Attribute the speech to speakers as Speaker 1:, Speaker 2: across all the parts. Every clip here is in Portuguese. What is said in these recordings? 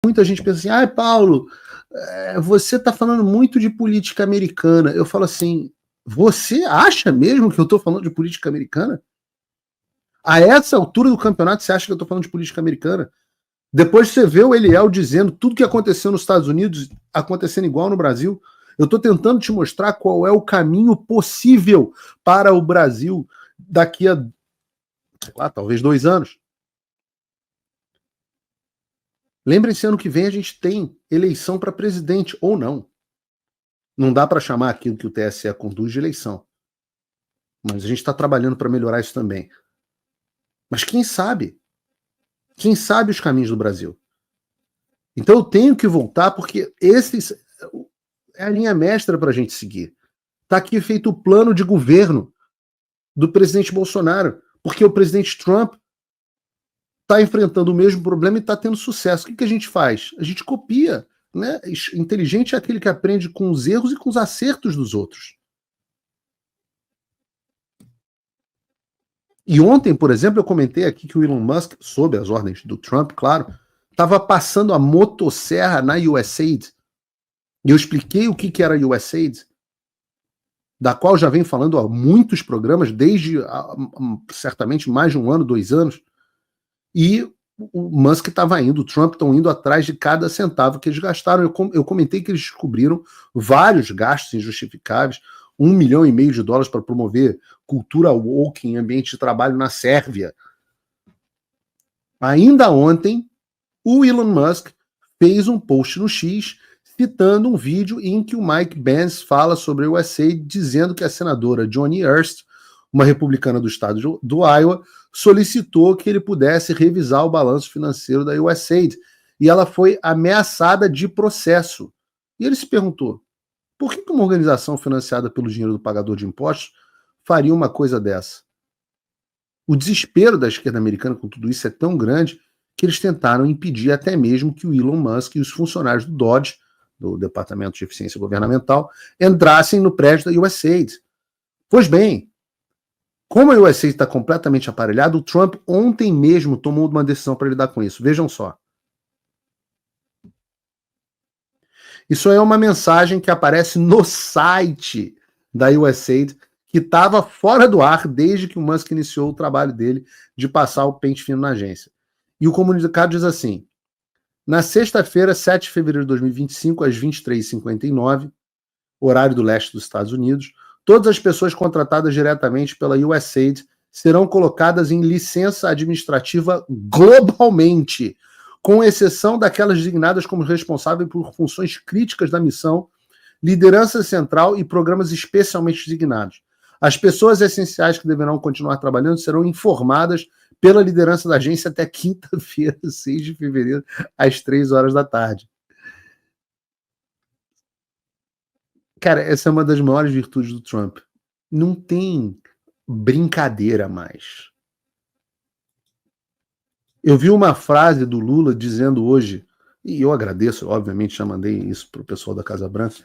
Speaker 1: muita gente pensa assim, Paulo, você está falando muito de política americana. Eu falo assim, você acha mesmo que eu estou falando de política americana? A essa altura do campeonato, você acha que eu estou falando de política americana? Depois você vê o Eliel dizendo tudo que aconteceu nos Estados Unidos acontecendo igual no Brasil. Eu estou tentando te mostrar qual é o caminho possível para o Brasil daqui a, sei lá, talvez 2 anos. Lembrem-se, ano que vem a gente tem eleição para presidente, ou não. Não dá para chamar aquilo que o TSE conduz de eleição. Mas a gente está trabalhando para melhorar isso também. Mas quem sabe? Quem sabe os caminhos do Brasil? Então eu tenho que voltar, porque esse é a linha mestra para a gente seguir. Está aqui feito o plano de governo do presidente Bolsonaro, porque o presidente Trump está enfrentando o mesmo problema e está tendo sucesso. O que a gente faz? A gente copia. Né? Inteligente é aquele que aprende com os erros e com os acertos dos outros. E ontem, por exemplo, eu comentei aqui que o Elon Musk, sob as ordens do Trump, claro, estava passando a motosserra na USAID. E eu expliquei o que era a USAID, da qual já venho falando há muitos programas, desde certamente mais de 1 ano, 2 anos. E o Musk estava indo, o Trump estão indo atrás de cada centavo que eles gastaram. Eu comentei que eles descobriram vários gastos injustificáveis, $1,5 milhão para promover cultura woke em ambiente de trabalho na Sérvia. Ainda ontem, o Elon Musk fez um post no X citando um vídeo em que o Mike Pence fala sobre o USAID, dizendo que a senadora Joni Ernst, uma republicana do estado do Iowa, solicitou que ele pudesse revisar o balanço financeiro da USAID. E ela foi ameaçada de processo. E ele se perguntou, por que uma organização financiada pelo dinheiro do pagador de impostos faria uma coisa dessa? O desespero da esquerda americana com tudo isso é tão grande que eles tentaram impedir até mesmo que o Elon Musk e os funcionários do DOGE, do Departamento de Eficiência Governamental, entrassem no prédio da USAID. Pois bem, como a USAID está completamente aparelhada, o Trump ontem mesmo tomou uma decisão para lidar com isso. Vejam só. Isso é uma mensagem que aparece no site da USAID, que estava fora do ar desde que o Musk iniciou o trabalho dele de passar o pente fino na agência. E o comunicado diz assim, na sexta-feira, 7 de fevereiro de 2025, às 23h59, horário do leste dos Estados Unidos, todas as pessoas contratadas diretamente pela USAID serão colocadas em licença administrativa globalmente, com exceção daquelas designadas como responsáveis por funções críticas da missão, liderança central e programas especialmente designados. As pessoas essenciais que deverão continuar trabalhando serão informadas pela liderança da agência até quinta-feira, 6 de fevereiro, às 3 horas da tarde. Cara, essa é uma das maiores virtudes do Trump. Não tem brincadeira mais. Eu vi uma frase do Lula dizendo hoje, e eu agradeço, obviamente, já mandei isso para o pessoal da Casa Branca,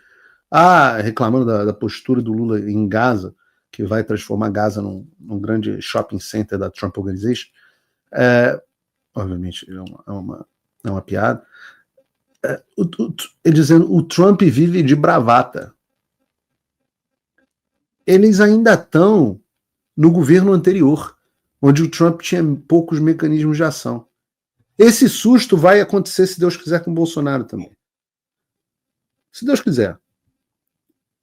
Speaker 1: reclamando da postura do Lula em Gaza, que vai transformar Gaza num grande shopping center da Trump Organization. Obviamente, é uma piada. Ele dizendo, o Trump vive de bravata. Eles ainda estão no governo anterior, onde o Trump tinha poucos mecanismos de ação. Esse susto vai acontecer, se Deus quiser, com o Bolsonaro também. Se Deus quiser.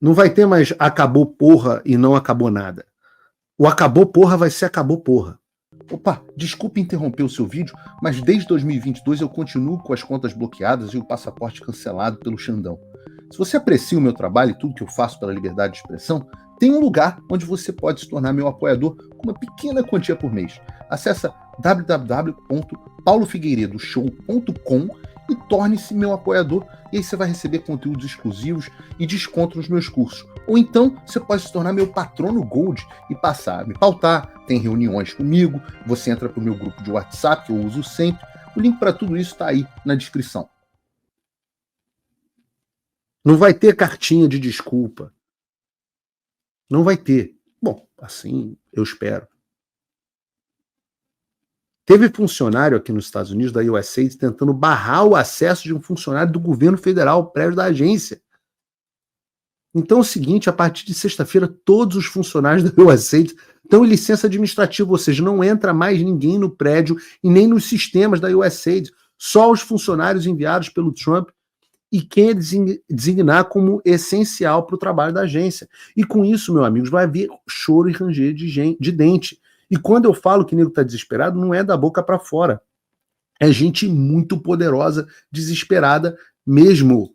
Speaker 1: Não vai ter mais acabou porra e não acabou nada. O acabou porra vai ser acabou porra. Opa, desculpe interromper o seu vídeo, mas desde 2022 eu continuo com as contas bloqueadas e o passaporte cancelado pelo Xandão. Se você aprecia o meu trabalho e tudo que eu faço pela liberdade de expressão, tem um lugar onde você pode se tornar meu apoiador com uma pequena quantia por mês. Acesse www.paulofigueiredoshow.com e torne-se meu apoiador, e aí você vai receber conteúdos exclusivos e desconto nos meus cursos. Ou então você pode se tornar meu patrono Gold e passar a me pautar, tem reuniões comigo, você entra para o meu grupo de WhatsApp, que eu uso sempre. O link para tudo isso está aí na descrição. Não vai ter cartinha de desculpa. Não vai ter. Bom, assim eu espero. Teve funcionário aqui nos Estados Unidos, da USAID, tentando barrar o acesso de um funcionário do governo federal ao prédio da agência. Então é o seguinte, a partir de sexta-feira, todos os funcionários da USAID estão em licença administrativa, ou seja, não entra mais ninguém no prédio e nem nos sistemas da USAID, só os funcionários enviados pelo Trump e quem ele designar como essencial para o trabalho da agência. E com isso, meus amigos, vai haver choro e ranger de dente. E quando eu falo que o nego está desesperado, não é da boca para fora. É gente muito poderosa, desesperada mesmo.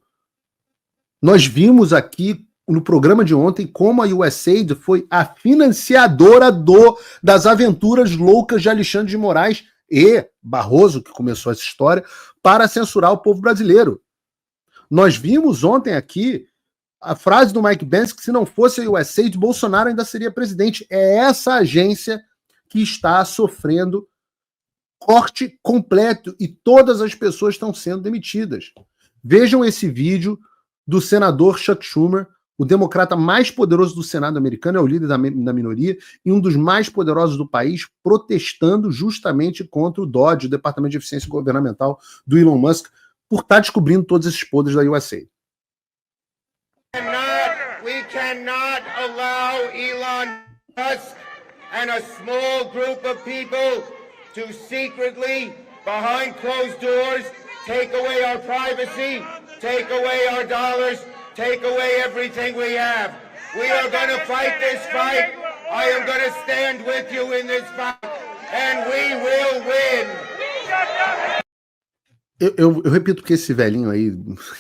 Speaker 1: Nós vimos aqui no programa de ontem como a USAID foi a financiadora das aventuras loucas de Alexandre de Moraes e Barroso, que começou essa história, para censurar o povo brasileiro. Nós vimos ontem aqui a frase do Mike Pence que se não fosse a USAID, Bolsonaro ainda seria presidente. É essa agência que está sofrendo corte completo e todas as pessoas estão sendo demitidas. Vejam esse vídeo do senador Chuck Schumer, o democrata mais poderoso do Senado americano, é o líder da minoria e um dos mais poderosos do país, protestando justamente contra o DOGE, o Departamento de Eficiência Governamental do Elon Musk, por estar descobrindo todos esses podres da USAID.
Speaker 2: We cannot allow Elon Musk and a small group of people to secretly, behind closed doors, take away our privacy, take away our dollars, take away everything we have. We are going to fight this fight. I am going to stand with you in this fight, and we will win.
Speaker 1: Eu repito que esse velhinho aí,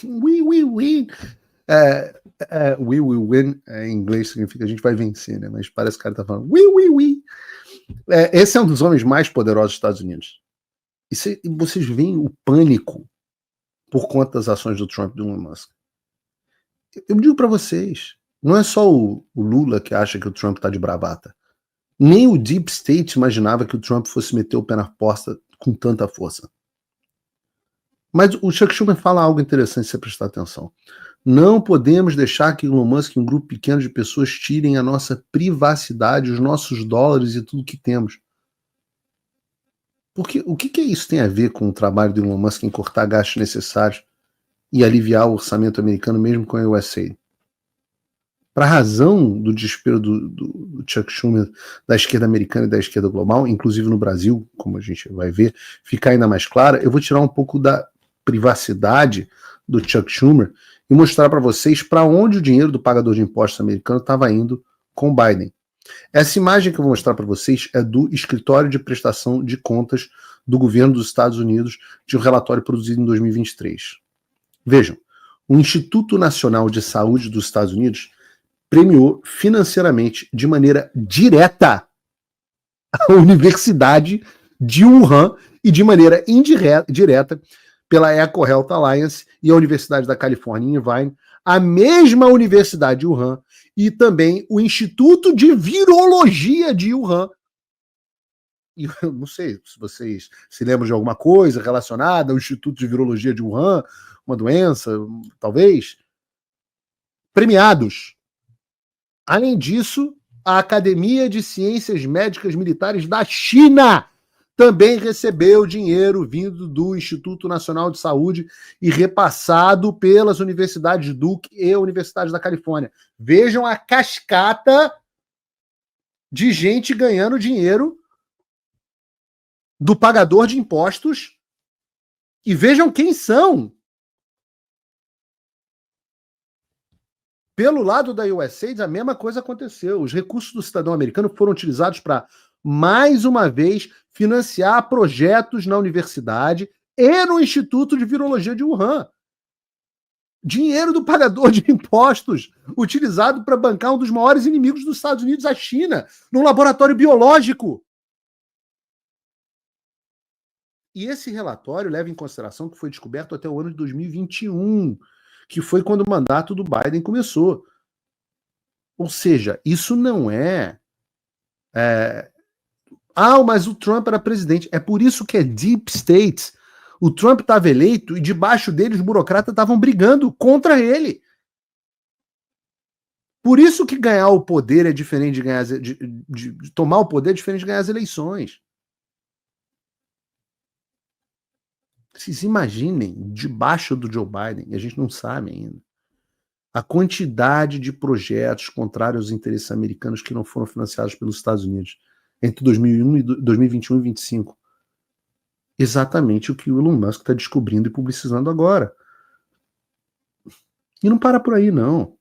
Speaker 1: we will win, we will win, em inglês significa a gente vai vencer, né? Mas parece que o cara tá falando we. Esse é um dos homens mais poderosos dos Estados Unidos. E vocês veem o pânico por conta das ações do Trump e do Elon Musk. Eu digo para vocês, não é só o Lula que acha que o Trump tá de bravata. Nem o Deep State imaginava que o Trump fosse meter o pé na porta com tanta força. Mas o Chuck Schumer fala algo interessante se você prestar atenção. Não podemos deixar que Elon Musk e um grupo pequeno de pessoas tirem a nossa privacidade, os nossos dólares e tudo que temos. Porque o que isso tem a ver com o trabalho do Elon Musk em cortar gastos necessários e aliviar o orçamento americano mesmo com a USAID? Para a razão do desespero do Chuck Schumer, da esquerda americana e da esquerda global, inclusive no Brasil, como a gente vai ver, ficar ainda mais clara, eu vou tirar um pouco da privacidade do Chuck Schumer e mostrar para vocês para onde o dinheiro do pagador de impostos americano estava indo com o Biden. Essa imagem que eu vou mostrar para vocês é do Escritório de Prestação de Contas do Governo dos Estados Unidos, de um relatório produzido em 2023. Vejam, o Instituto Nacional de Saúde dos Estados Unidos premiou financeiramente, de maneira direta, a Universidade de Wuhan e de maneira indireta pela EcoHealth Alliance e a Universidade da Califórnia em Irvine, a mesma Universidade de Wuhan e também o Instituto de Virologia de Wuhan. E eu não sei se vocês se lembram de alguma coisa relacionada ao Instituto de Virologia de Wuhan, uma doença, talvez. Premiados. Além disso, a Academia de Ciências Médicas Militares da China também recebeu dinheiro vindo do Instituto Nacional de Saúde e repassado pelas universidades Duke e Universidade da Califórnia. Vejam a cascata de gente ganhando dinheiro do pagador de impostos e vejam quem são. Pelo lado da USAID, a mesma coisa aconteceu. Os recursos do cidadão americano foram utilizados para, mais uma vez, financiar projetos na universidade e no Instituto de Virologia de Wuhan. Dinheiro do pagador de impostos utilizado para bancar um dos maiores inimigos dos Estados Unidos, a China, num laboratório biológico. E esse relatório leva em consideração que foi descoberto até o ano de 2021, que foi quando o mandato do Biden começou. Ou seja, isso não mas o Trump era presidente. É por isso que é Deep State. O Trump estava eleito e debaixo dele os burocratas estavam brigando contra ele. Por isso que ganhar o poder é diferente de ganhar de tomar o poder é diferente de ganhar as eleições. Vocês imaginem, debaixo do Joe Biden, e a gente não sabe ainda, a quantidade de projetos contrários aos interesses americanos que não foram financiados pelos Estados Unidos entre 2001 e 2021 e 2025. Exatamente o que o Elon Musk está descobrindo e publicizando agora. E não para por aí, não.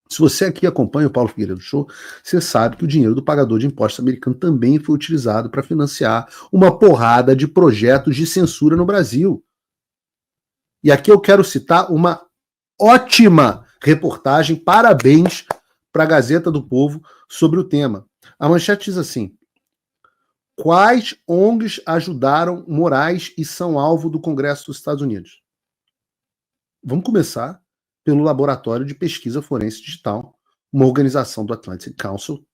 Speaker 1: Se você aqui acompanha o Paulo Figueiredo Show, você sabe que o dinheiro do pagador de impostos americano também foi utilizado para financiar uma porrada de projetos de censura no Brasil. E aqui eu quero citar uma ótima reportagem, parabéns para a Gazeta do Povo sobre o tema. A manchete diz assim: quais ONGs ajudaram Moraes e são alvo do Congresso dos Estados Unidos? Vamos começar pelo Laboratório de Pesquisa Forense Digital, uma organização do Atlantic Council,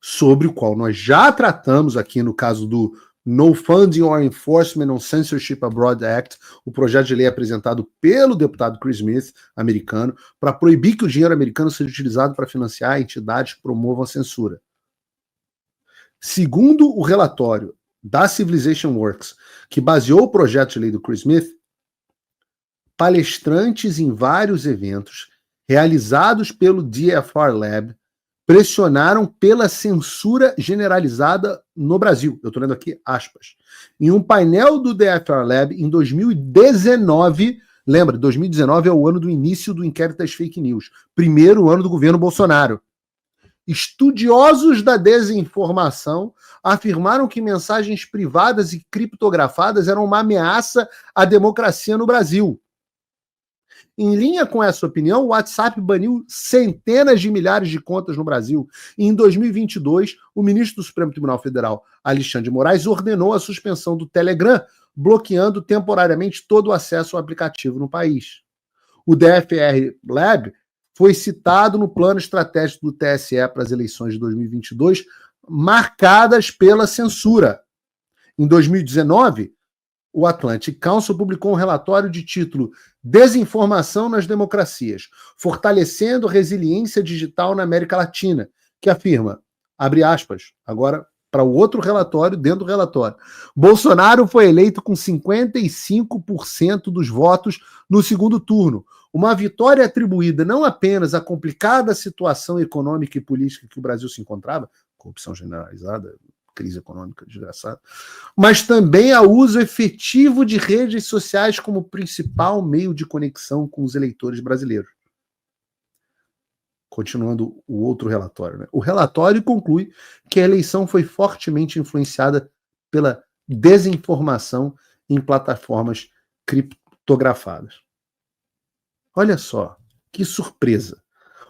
Speaker 1: sobre o qual nós já tratamos aqui no caso do No Funding or Enforcement on Censorship Abroad Act, o projeto de lei apresentado pelo deputado Chris Smith, americano, para proibir que o dinheiro americano seja utilizado para financiar entidades que promovam a censura. Segundo o relatório da Civilization Works, que baseou o projeto de lei do Chris Smith, palestrantes em vários eventos realizados pelo DFR Lab pressionaram pela censura generalizada no Brasil. Eu estou lendo aqui aspas. Em um painel do DFR Lab em 2019, lembra, 2019 é o ano do início do inquérito das fake news, primeiro ano do governo Bolsonaro. Estudiosos da desinformação afirmaram que mensagens privadas e criptografadas eram uma ameaça à democracia no Brasil. Em linha com essa opinião, o WhatsApp baniu centenas de milhares de contas no Brasil. E em 2022, o ministro do Supremo Tribunal Federal, Alexandre de Moraes, ordenou a suspensão do Telegram, bloqueando temporariamente todo o acesso ao aplicativo no país. O DFR Lab foi citado no plano estratégico do TSE para as eleições de 2022, marcadas pela censura. Em 2019, o Atlantic Council publicou um relatório de título Desinformação nas Democracias, fortalecendo a resiliência digital na América Latina, que afirma, abre aspas, agora para o outro relatório, dentro do relatório, Bolsonaro foi eleito com 55% dos votos no segundo turno, uma vitória atribuída não apenas à complicada situação econômica e política que o Brasil se encontrava, corrupção generalizada, crise econômica desgraçada, mas também ao uso efetivo de redes sociais como principal meio de conexão com os eleitores brasileiros. Continuando o outro relatório, né? O relatório conclui que a eleição foi fortemente influenciada pela desinformação em plataformas criptografadas. Olha só, que surpresa.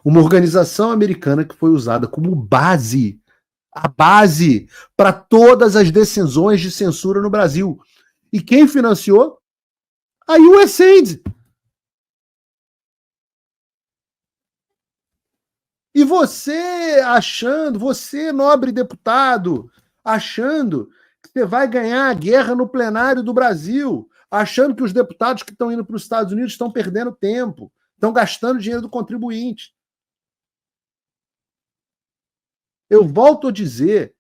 Speaker 1: Uma organização americana que foi usada como base, a base para todas as decisões de censura no Brasil. E quem financiou? A USAID. E você achando, você, nobre deputado, achando que você vai ganhar a guerra no plenário do Brasil, achando que os deputados que estão indo para os Estados Unidos estão perdendo tempo, estão gastando dinheiro do contribuinte. Eu volto a dizer,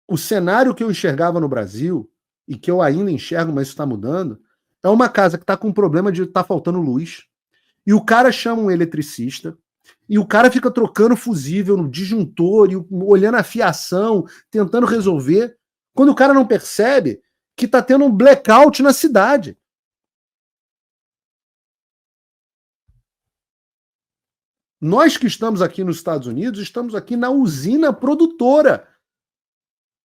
Speaker 1: o cenário que eu enxergava no Brasil, e que eu ainda enxergo, mas isso está mudando, é uma casa que está com um problema de estar faltando luz, e o cara chama um eletricista, e o cara fica trocando fusível no disjuntor, e olhando a fiação, tentando resolver, quando o cara não percebe que está tendo um blackout na cidade. Nós que estamos aqui nos Estados Unidos, estamos aqui na usina produtora.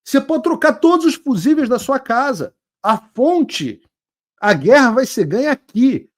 Speaker 1: Você pode trocar todos os fusíveis da sua casa. A fonte, a guerra vai ser ganha aqui.